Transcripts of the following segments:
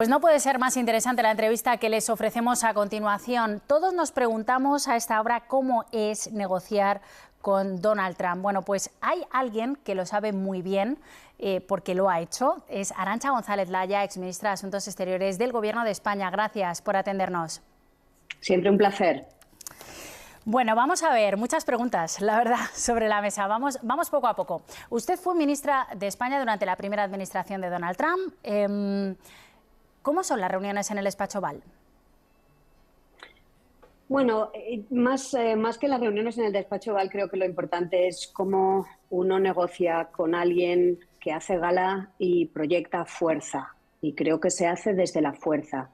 Pues no puede ser más interesante la entrevista que les ofrecemos a continuación. Todos nos preguntamos a esta hora cómo es negociar con Donald Trump. Bueno, pues hay alguien que lo sabe muy bien porque lo ha hecho. Es Arantxa González Laya, exministra de Asuntos Exteriores del Gobierno de España. Gracias por atendernos. Siempre un placer. Bueno, vamos a ver, muchas preguntas, la verdad, sobre la mesa. Vamos poco a poco. Usted fue ministra de España durante la primera administración de Donald Trump. ¿Cómo son las reuniones en el despacho Oval? Bueno, más que las reuniones en el despacho Oval, creo que lo importante es cómo uno negocia con alguien que hace gala y proyecta fuerza. Y creo que se hace desde la fuerza.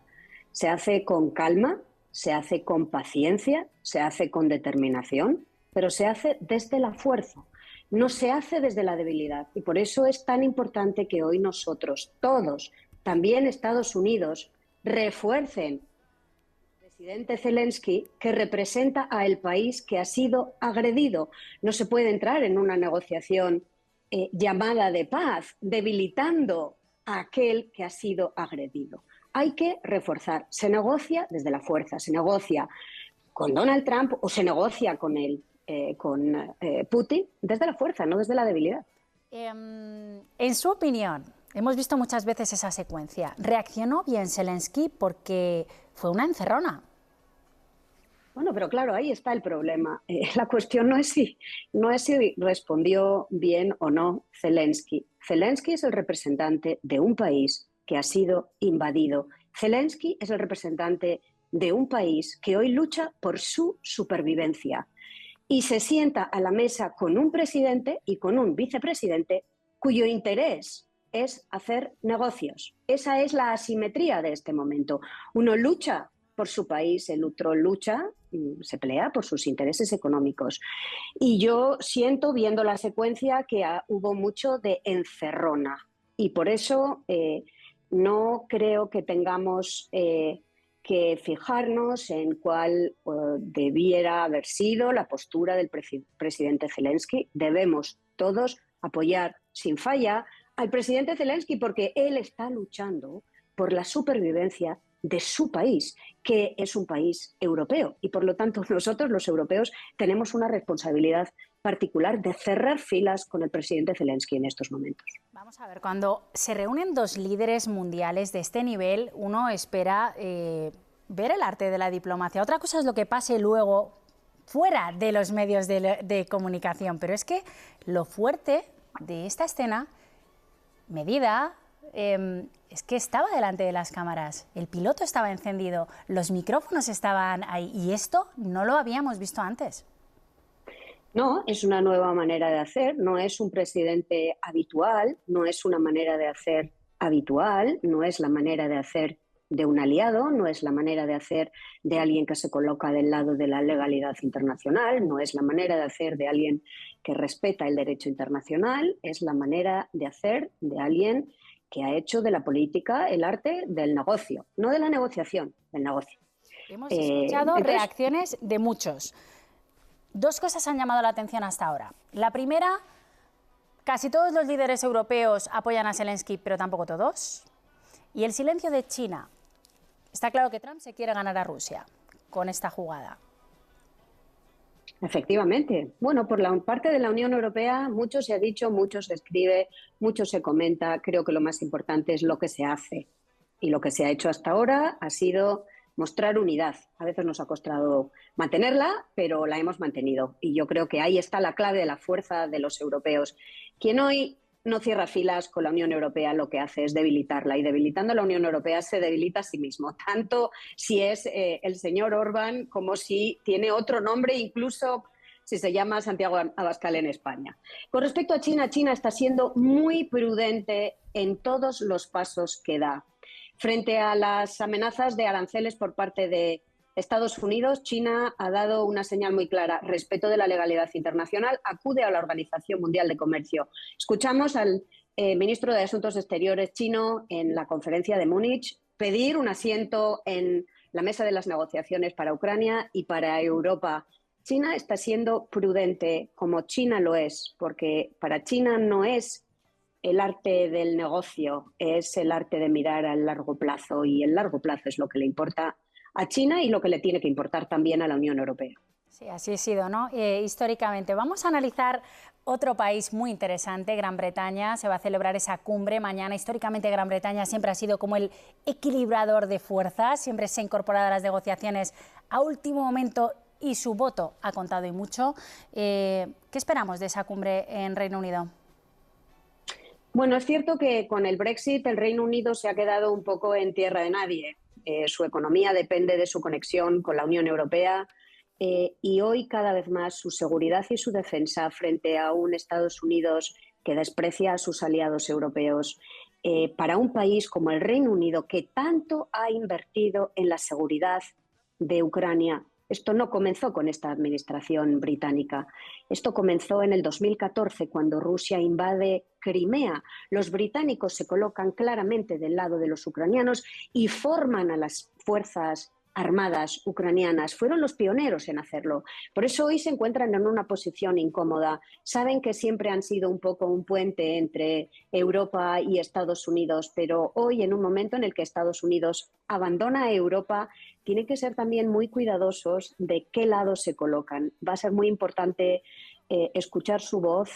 Se hace con calma, se hace con paciencia, se hace con determinación, pero se hace desde la fuerza. No se hace desde la debilidad. Y por eso es tan importante que hoy nosotros, todos, también Estados Unidos, refuercen al presidente Zelensky, que representa al país que ha sido agredido. No se puede entrar en una negociación llamada de paz, debilitando a aquel que ha sido agredido. Hay que reforzar. Se negocia desde la fuerza, se negocia con Donald Trump o se negocia con él, con Putin, desde la fuerza, no desde la debilidad. En su opinión, hemos visto muchas veces esa secuencia. ¿Reaccionó bien Zelensky? Porque fue una encerrona. Bueno, pero claro, ahí está el problema. La cuestión no es si respondió bien o no Zelensky. Zelensky es el representante de un país que ha sido invadido. Zelensky es el representante de un país que hoy lucha por su supervivencia y se sienta a la mesa con un presidente y con un vicepresidente cuyo interés es hacer negocios. Esa es la asimetría de este momento. Uno lucha por su país, el otro lucha, se pelea por sus intereses económicos. Y yo siento, viendo la secuencia, que hubo mucho de encerrona. Y por eso no creo que tengamos que fijarnos en cuál debiera haber sido la postura del presidente Zelensky. Debemos todos apoyar sin falla al presidente Zelensky porque él está luchando por la supervivencia de su país, que es un país europeo. Y por lo tanto nosotros, los europeos, tenemos una responsabilidad particular de cerrar filas con el presidente Zelensky en estos momentos. Vamos a ver, cuando se reúnen dos líderes mundiales de este nivel, uno espera ver el arte de la diplomacia. Otra cosa es lo que pase luego fuera de los medios de comunicación, pero es que lo fuerte de esta escena, medida, es que estaba delante de las cámaras, el piloto estaba encendido, los micrófonos estaban ahí y esto no lo habíamos visto antes. No, es una nueva manera de hacer, no es un presidente habitual, no es una manera de hacer habitual, no es la manera de hacer de un aliado, no es la manera de hacer de alguien que se coloca del lado de la legalidad internacional, no es la manera de hacer de alguien que respeta el derecho internacional, es la manera de hacer de alguien que ha hecho de la política el arte del negocio, no de la negociación, del negocio. Hemos escuchado reacciones de muchos. Dos cosas han llamado la atención hasta ahora. La primera, casi todos los líderes europeos apoyan a Zelensky, pero tampoco todos. Y el silencio de China. Está claro que Trump se quiere ganar a Rusia con esta jugada. Efectivamente. Bueno, por la parte de la Unión Europea mucho se ha dicho, mucho se escribe, mucho se comenta. Creo que lo más importante es lo que se hace. Y lo que se ha hecho hasta ahora ha sido mostrar unidad. A veces nos ha costado mantenerla, pero la hemos mantenido. Y yo creo que ahí está la clave de la fuerza de los europeos. Quien hoy no cierra filas con la Unión Europea lo que hace es debilitarla. Y debilitando la Unión Europea se debilita a sí mismo. Tanto si es el señor Orbán como si tiene otro nombre, incluso si se llama Santiago Abascal en España. Con respecto a China, China está siendo muy prudente en todos los pasos que da. Frente a las amenazas de aranceles por parte de Estados Unidos, China ha dado una señal muy clara: respeto de la legalidad internacional, acude a la Organización Mundial de Comercio. Escuchamos al ministro de Asuntos Exteriores chino en la conferencia de Múnich pedir un asiento en la mesa de las negociaciones para Ucrania y para Europa. China está siendo prudente, como China lo es, porque para China no es el arte del negocio es el arte de mirar al largo plazo, y el largo plazo es lo que le importa a China y lo que le tiene que importar también a la Unión Europea. Sí, así ha sido, ¿no? Históricamente. Vamos a analizar otro país muy interesante, Gran Bretaña. Se va a celebrar esa cumbre mañana. Históricamente Gran Bretaña siempre ha sido como el equilibrador de fuerzas, siempre se ha incorporado a las negociaciones a último momento y su voto ha contado y mucho. ¿Qué esperamos de esa cumbre en Reino Unido? Bueno, es cierto que con el Brexit el Reino Unido se ha quedado un poco en tierra de nadie. Su economía depende de su conexión con la Unión Europea. Y hoy cada vez más su seguridad y su defensa frente a un Estados Unidos que desprecia a sus aliados europeos, para un país como el Reino Unido, que tanto ha invertido en la seguridad de Ucrania. Esto no comenzó con esta administración británica. Esto comenzó en el 2014, cuando Rusia invade Crimea. Los británicos se colocan claramente del lado de los ucranianos y forman a las fuerzas armadas ucranianas. Fueron los pioneros en hacerlo. Por eso hoy se encuentran en una posición incómoda. Saben que siempre han sido un poco un puente entre Europa y Estados Unidos, pero hoy, en un momento en el que Estados Unidos abandona a Europa, tienen que ser también muy cuidadosos de qué lado se colocan. Va a ser muy importante escuchar su voz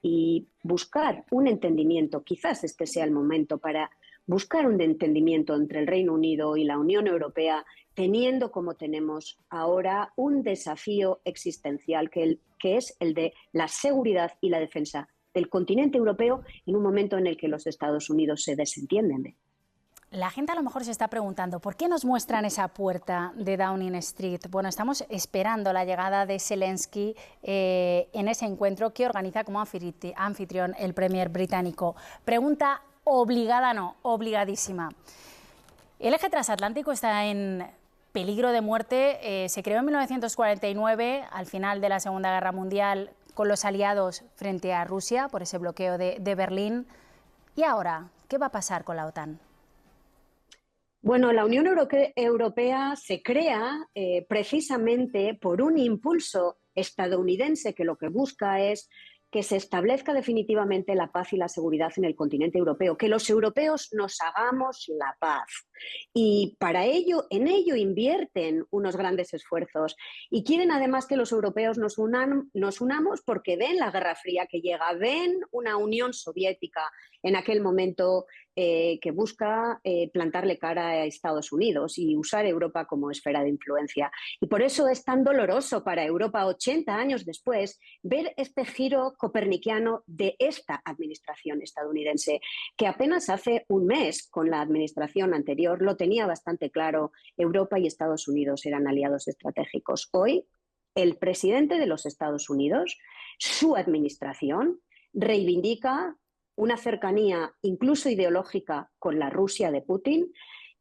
y buscar un entendimiento. Quizás este sea el momento para buscar un entendimiento entre el Reino Unido y la Unión Europea, teniendo como tenemos ahora un desafío existencial que es el de la seguridad y la defensa del continente europeo en un momento en el que los Estados Unidos se desentienden de él. La gente a lo mejor se está preguntando, ¿por qué nos muestran esa puerta de Downing Street? Bueno, estamos esperando la llegada de Zelensky en ese encuentro que organiza como anfitrión el premier británico. Pregunta obligada, no, obligadísima. El eje transatlántico está en peligro de muerte. Se creó en 1949, al final de la Segunda Guerra Mundial, con los aliados frente a Rusia por ese bloqueo de Berlín. ¿Y ahora qué va a pasar con la OTAN? Bueno, la Unión Europea se crea precisamente por un impulso estadounidense que lo que busca es que se establezca definitivamente la paz y la seguridad en el continente europeo, que los europeos nos hagamos la paz. Y para ello, en ello invierten unos grandes esfuerzos y quieren además que los europeos nos unamos porque ven la Guerra Fría que llega, ven una Unión Soviética en aquel momento que busca plantarle cara a Estados Unidos y usar Europa como esfera de influencia. Y por eso es tan doloroso para Europa, 80 años después, ver este giro copernicano de esta administración estadounidense, que apenas hace un mes, con la administración anterior, lo tenía bastante claro: Europa y Estados Unidos eran aliados estratégicos. Hoy, el presidente de los Estados Unidos, su administración, reivindica una cercanía incluso ideológica con la Rusia de Putin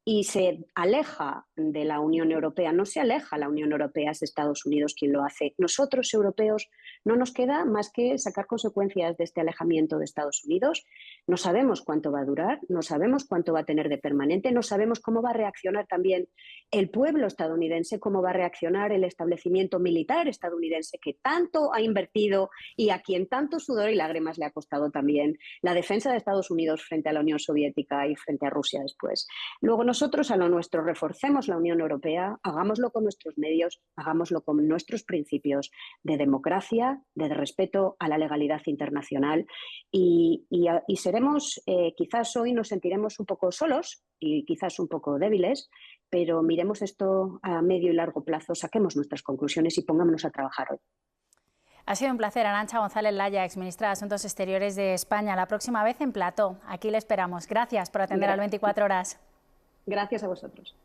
y se aleja de la Unión Europea. No se aleja la Unión Europea, es Estados Unidos quien lo hace. Nosotros, europeos, no nos queda más que sacar consecuencias de este alejamiento de Estados Unidos. No sabemos cuánto va a durar, no sabemos cuánto va a tener de permanente, no sabemos cómo va a reaccionar también el pueblo estadounidense, cómo va a reaccionar el establecimiento militar estadounidense que tanto ha invertido y a quien tanto sudor y lágrimas le ha costado también la defensa de Estados Unidos frente a la Unión Soviética y frente a Rusia después. Luego nosotros a lo nuestro, reforcemos la Unión Europea, hagámoslo con nuestros medios, hagámoslo con nuestros principios de democracia, de respeto a la legalidad internacional y seremos, quizás hoy nos sentiremos un poco solos y quizás un poco débiles, pero miremos esto a medio y largo plazo, saquemos nuestras conclusiones y pongámonos a trabajar hoy. Ha sido un placer. Arantxa González Laya, exministra de Asuntos Exteriores de España. La próxima vez en plató. Aquí le esperamos. Gracias por atender al 24 horas. Gracias a vosotros.